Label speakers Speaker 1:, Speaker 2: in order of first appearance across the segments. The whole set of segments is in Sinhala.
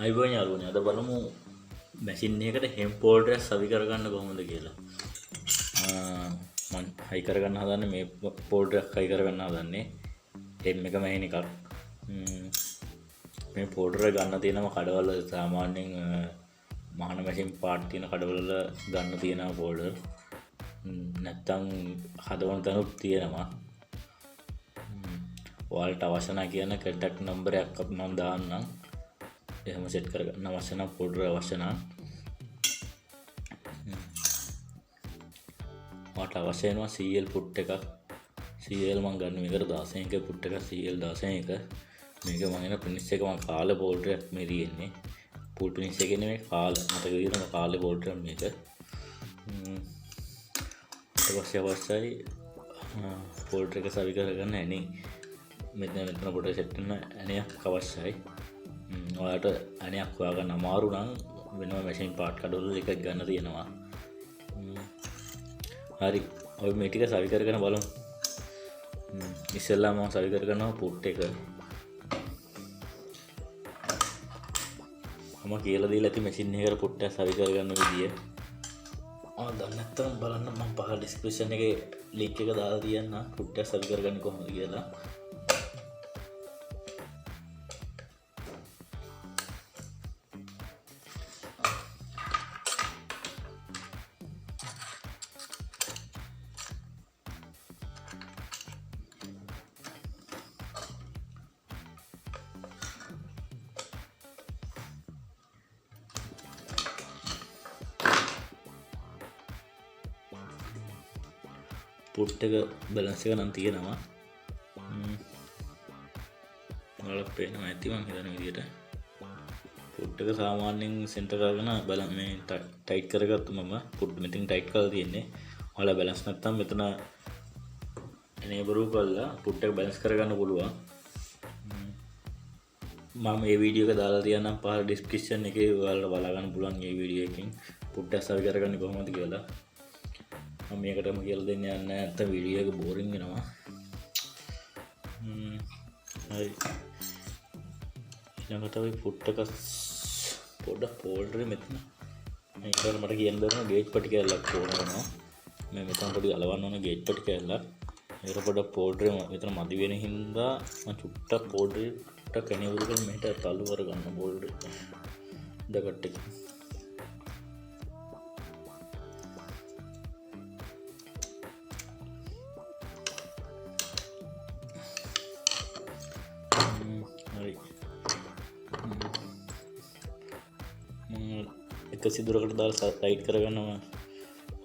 Speaker 1: අයිබෝන් යාළුවනේ අද බලමු මැෂින් එකකට හෙම් පෝල්ඩරයක් සවි කරගන්න කොහොමද කියලා. මම හයි කරගන්න හදන්නේ මේ පෝල්ඩරයක් හයි කරගන්න හදන්නේ. හෙම් එක මැෂින් එකක්. මේ පෝල්ඩර ගන්න තියෙනවා කඩවල සාමාන්‍යයෙන් මහන මැෂින් පාර්ට් තියෙන කඩවල ගන්න තියෙනවා පෝල්ඩර්. නැත්තම් හදවන තැනුත් තියෙනවා. ඔයාලට අවශ්‍ය නැහැ කියන කන්ටැක්ට් නම්බර් එකක් මම දාන්නම්. එහෙම සෙට් කරගන්න අවශ්‍ය නම් පෝල්ඩර් අවශ්‍ය නම් මට අවශ්‍ය වෙනවා CL පුට් එකක්. CL මම ගන්න මේකට 16ක පුට් එකක් CL 16ක. මේක මම එන පිනිස් එක මම කාලේ පෝල්ඩරයක් මේ තියෙන්නේ. පුල් පිනිස් එකේ නෙමෙයි කාලේ. මට කියනවා කාලේ පෝල්ඩරයක් මේක. අවශ්‍යයි පෝල්ඩර් එක සවි කරගන්න ඇනේ. මෙතන පොඩ සෙට් වෙන ඇණයක් අවශ්‍යයි. ඔයාලට ඇණයක් හොයාගන්න අමාරු නම් වෙනම මැෂින් පාර්ට් කඩවල එකක් ගන්න තියෙනවා. හරි. ඔය මේ ටික සවි කරගෙන බලමු. ඉස්සෙල්ලා මම සවි කරගන්නවා පුට් එක. මම කියලා දීලා ඇති මැෂින් එකකට පුට් එක සවි කරගන්න විදිය. දන්නේ නැත්නම් බලන්න මම පහල ඩිස්ක්‍රිප්ෂන් එකේ ලින්ක් එක දාලා තියන්න පුට් එක සවි කරගන්නේ කොහොමද කියලා. පුට් එක බැලන්ස් එක නම් තියෙනවා. ඔයාලට පේනවා ඇති මම හිතන විදියට. පුට් එක සාමාන්‍යයෙන් සෙන්ටර් කරගෙන බලන්න මේ ටයිට් කරගත්තු මම පුට් මෙතන ටයිට් කරලා තියෙන්නේ. ඔයාලා බැලන්ස් නැත්තම් මෙතන එනේබල් කරලා පුට් එක බැලන්ස් කරගන්න පුළුවන්. මම මේ වීඩියෝ එක දාලා තියන්නම් පහල ඩිස්ක්‍රිප්ෂන් එකේ ඔයාලට බලා ගන්න පුළුවන් මේ වීඩියෝ එකෙන් පුට් එක සවි කරගන්නේ කොහොමද කියලා. මම මේකටම කියලා දෙන්න යන්නේ නැත්නම් වීඩියෝ එක බෝරින් වෙනවා. හරි. ඊළඟට අපි පුට් එක පොඩ්ඩක් පෝල්ඩරේ මෙතන මේකට මට කියන්න දෙනවා ගේජ් පටි කැල්ලක් ඕන වෙනවා. මේ මෙතන පොඩි අලවන්න ඕන ගේජ් පටි කැල්ලක්. මේකට පොඩ්ඩක් පෝල්ඩරේ මෙතන මදි වෙන හින්දා මම චුට්ටක් පෝල්ඩරේ ටක් කණේවුරු කරලා මෙහෙට තල්ලු කරගන්න පෝල්ඩරේ දෙකට එක. එක සිදුරකට දාලා ටයිට් කරගන්නවා.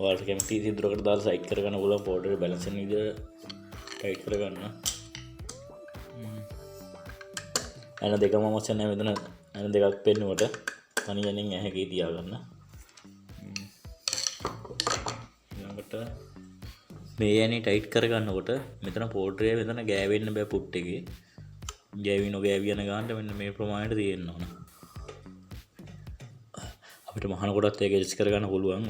Speaker 1: ඔයාලට කැමති සිදුරකට දාලා ටයිට් කරගන්න පුළුවන් පෝල්ඩරේ බැලන්ස් වෙන විදිහට ටයිට් කරගන්න. ඇන දෙකම අවශ්‍ය නැහැ මෙතන. ඇන දෙකක් පෙන්නුවට තනියෙන් ඇහැකේ තියාගන්න. ඊළඟට මේ ඇනේ ටයිට් කරගන්නකොට මෙතන පෝල්ඩරේ මෙතන ගෑවෙන්න බෑ පුට් එකේ. ගෑවි නොගෑවි යන ගානට මෙන්න මේ ප්‍රමාණයට තියෙන්න ඕන. අපිට මහන කොටත් ඒක ඇඩ්ජස්ට් කරගන්න පුළුවන්.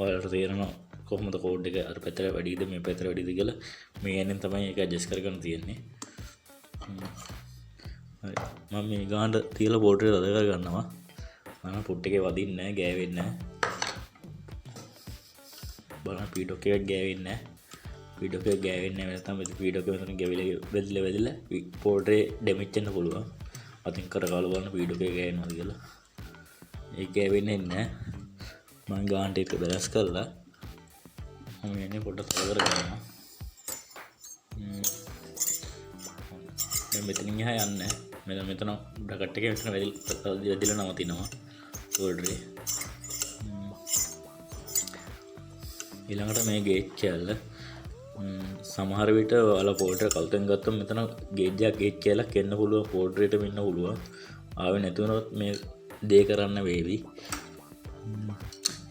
Speaker 1: ඔයාලට තේරෙනවා කොහොමද කෝඩ් එක අර පැත්තට වැඩිද මේ පැත්තට වැඩිද කියලා. මේ ඇනෙන් තමයි ඒක ඇඩ්ජස්ට් කරගන්න තියෙන්නේ. හරි. මම මේ ගානට තියලා පෝල්ඩරේ රද කරගන්නවා. මම පුට් එකේ වදින්නේ නැහැ, ගෑවෙන්නේ නැහැ. බලන්න පීඩොක් එකක් ගෑවෙන්නේ නැහැ. පීඩොක් එක ගෑවෙන්නේ නැහැ. නැත්නම් මේ පීඩොක් එක මෙතන වෙදිලා පෝල්ඩරේ ඩැමේජ් වෙන්න පුළුවන්. අතින් කරකාල බලන්න පීඩොක් එක ගෑවෙනවද කියලා. ඒක ගෑවෙන්නේ නැහැ. මම ගානට එක බැලන්ස් කරලා මම යන්නේ පොඩ්ඩක් තව කරගන්නවා. මම මෙතනින් එහා යන්නේ. මෙතන බ්‍රැකට් එකේ මෙතන වැදිලා නවතිනවා පෝල්ඩරේ. ඊළඟට මේ ගේජ් කැල්ල සමහර විට ඔයාලා පෝල්ඩර් කල්තෙන් ගත්තොත් මෙතන ගේජ් කැල්ලක් එන්න පුළුවන් පෝල්ඩරේට වෙන්න පුළුවන්. ආවේ නැති වුණොත් මේ දේ කරන්න වේවි.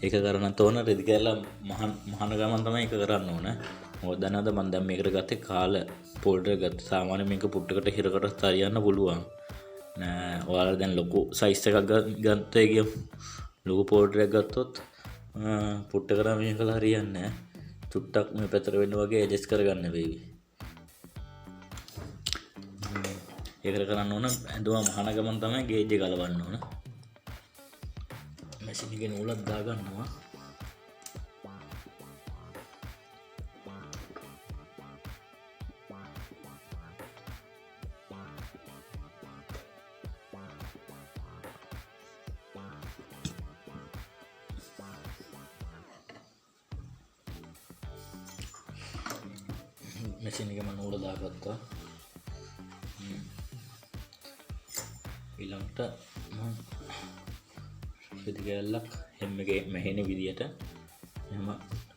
Speaker 1: ඒක කරන්න තෝරන රෙදි කැල්ල මහන ගමන් තමයි ඒක කරන්න ඕන. මොකද දැනද මම දැන් මේකට ගත්තේ කාල පෝල්ඩර් ගත්ත. සාමාන්‍ය මේක පුට් එකට හිරකට හරියන්න පුළුවන්. නෑ ඔයාලා දැන් ලොකු සයිස් එකක් ගත්තා කියමු. ලොකු පෝල්ඩරයක් ගත්තොත් පුට් එකට මේක හරියන්නේ නෑ. චුට්ටක් මේ පැතර වෙන්න වගේ ඇඩ්ජස්ට් කරගන්න වේවි. ඒකට කරන්න ඕන ඇඳුම මහන ගමන් තමයි ගේජ් එක ගලවන්න ඕන. මැෂින් එකේ නූලක් දාගන්නවා. මැෂින් එකේ මම නූල දාගත්තා. ඊළඟට මම රෙදි කෑල්ලක් හැම එකේ මෙහෙන විදියට එහෙම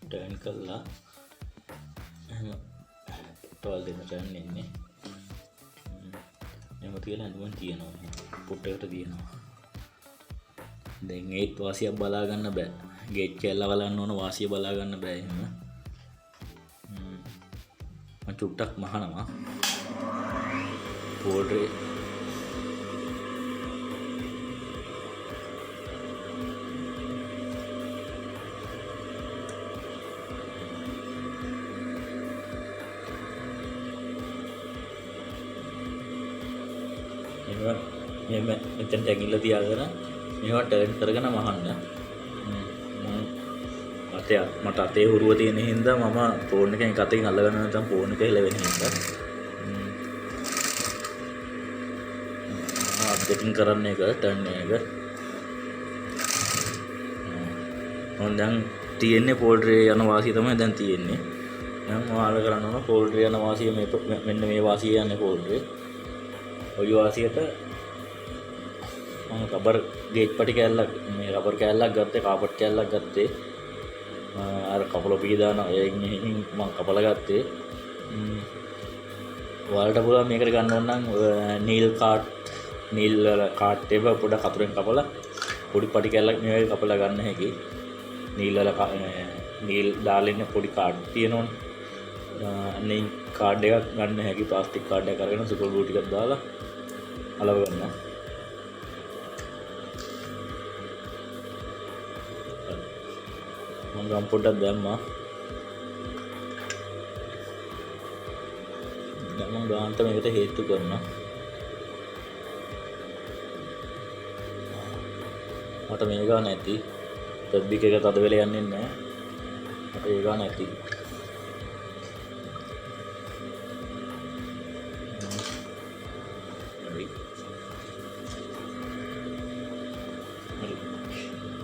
Speaker 1: ටර්න් කරලා එහෙම ටෝල් දෙන්න ටර්න් එන්නේ. එහෙම තියලා අඳුමන් තියනවා. පුට් එකට තියනවා. දැන් ඒත් වාසියක් බලා ගන්න බෑ. ගේට් කෑල්ල බලන්න ඕන වාසිය බලා ගන්න බෑ එහෙම. මම චුට්ටක් මහනවා. පෝල්ට්‍රේ මෙහෙම මෙතෙන්ට ඇඟිල්ල තියාගෙන මේවා ටර්න් කරගෙන මහන්න. මට අතේ හුරුව තියෙන හින්දා මම ෆෝන් එකෙන් අතකින් අල්ලගන්න නැත්නම් ෆෝන් එක හෙලවෙන හින්දා දෙකින් කරන්න එක ටර්න් එක. මම දැන් තියෙන්නේ පෝල්ට්‍රේ යන වාසිය තමයි දැන් තියෙන්නේ. දැන් ඔයාලා කරන්න ඕන පෝල්ට්‍රේ යන වාසිය මෙන්න මේ වාසිය යන්නේ පෝල්ට්‍රේ. ඔය වාසියට මම රබර් ගේට් පටි කෑල්ලක් මේ රබර් කෑල්ලක් ගත්තේ කාපට් කෑල්ලක් ගත්තේ අර කපල පීදාන ඒකින් මම කපලා ගත්තේ. ඔයාලට පුළුවන් මේකට ගන්න ඕන නම් නීල් කාට් එක පොඩ කතුරෙන් කපලා පොඩි පටි කෑල්ලක් මේ වගේ කපලා ගන්න හැකි. නීල් දාලා ඉන්න පොඩි කාඩ් තියෙනවනේ. අනේ කාඩ් එකක් ගන්න හැකි ප්ලාස්ටික් කාඩ් එකක් අරගෙන සුපර් ග්ලූ ටිකක් දාලා අලව ගන්න. මම ගම් පොඩ්ඩක් දැම්මා. දැන් මම ගාන්ත මේකට හේතු කරනවා. මට මේක නැති ටබ්බික් එක තද වෙලා යන්නේ නැහැ. මට ඒක නැති.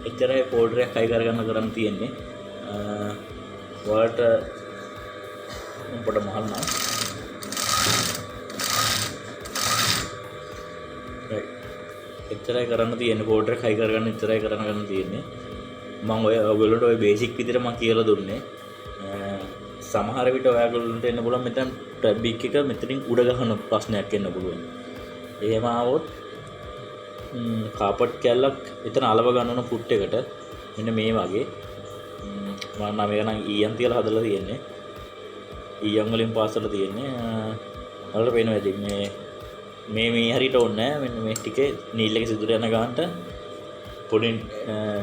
Speaker 1: එච්චරයි පෝල්ට්‍රයක් හයි කරන්න තියෙන්නේ. ඔයාලට පොඩ මහන්න. එච්චරයි කරන්න තියෙන්නේ පෝල්ට්‍රයක් හයි කරගන්න එච්චරයි කරන්න තියෙන්නේ. මම ඔයගොල්ලන්ට ඔය බේසික් විදිහට මම කියලා දුන්නේ. සමහර විට ඔයගොල්ලන්ට එන්න පුළුවන් මෙතන ටැබ්බික් එක මෙතනින් උඩ ගහන ප්‍රශ්නයක් එන්න පුළුවන්. එහෙම ආවොත් කාපට් කැල්ලක් එතන අලව ගන්න ඕන පුට් එකට මෙන්න මේ වගේ මම මේක නම් ඊයන් තියලා හදලා තියෙන්නේ. ඊයන් වලින් පාස් කරලා තියෙන්නේ. ඔයාලට පේනවා ඉතින් මේ හරියට ඕනේ නැහැ. මෙන්න මේ ටිකේ නීල් එක සිදුර යන ගානට පොඩි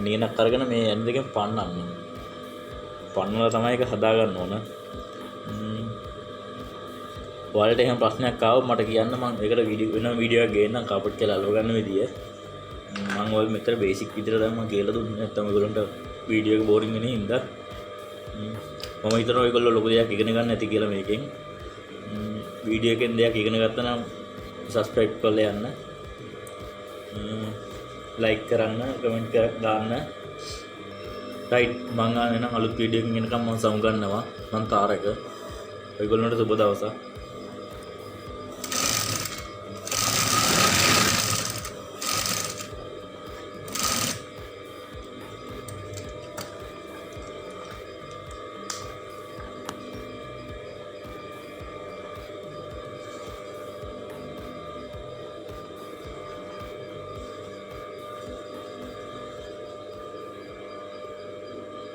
Speaker 1: නියනක් අරගෙන මේ ඇඳ දෙකෙන් පන්නන්න. පන්නලා තමයි ඒක හදා ගන්න ඕන. ඔයාලට එහෙම ප්‍රශ්නයක් ආවොත් මට කියන්න මම ඒකට වීඩියෝ එකක් ගේන්නම් කාපට් කියලා අලව ගන්න විදිය. මම ඔය මෙතන බේසික් විදියට දැන් මම කියලා දුන්නේ නැත්නම් ඔයගොල්ලන්ට වීඩියෝ එක බෝරින් වෙන හින්දා මම හිතනවා ඔයගොල්ලෝ ලොකු දෙයක් ඉගෙන ගන්න ඇති කියලා මේකෙන්. වීඩියෝ එකෙන් දෙයක් ඉගෙන ගත්තා නම් සබ්ස්ක්‍රයිබ් කරලා යන්න. ලයික් කරන්න කමෙන්ට් දාන්න. රයිට් මං ආන්නේ නම් අලුත් වීඩියෝ එකකින් එනකම් මම සමු ගන්නවා. මං තාරක. ඔයගොල්ලන්ට සුබ දවසක්.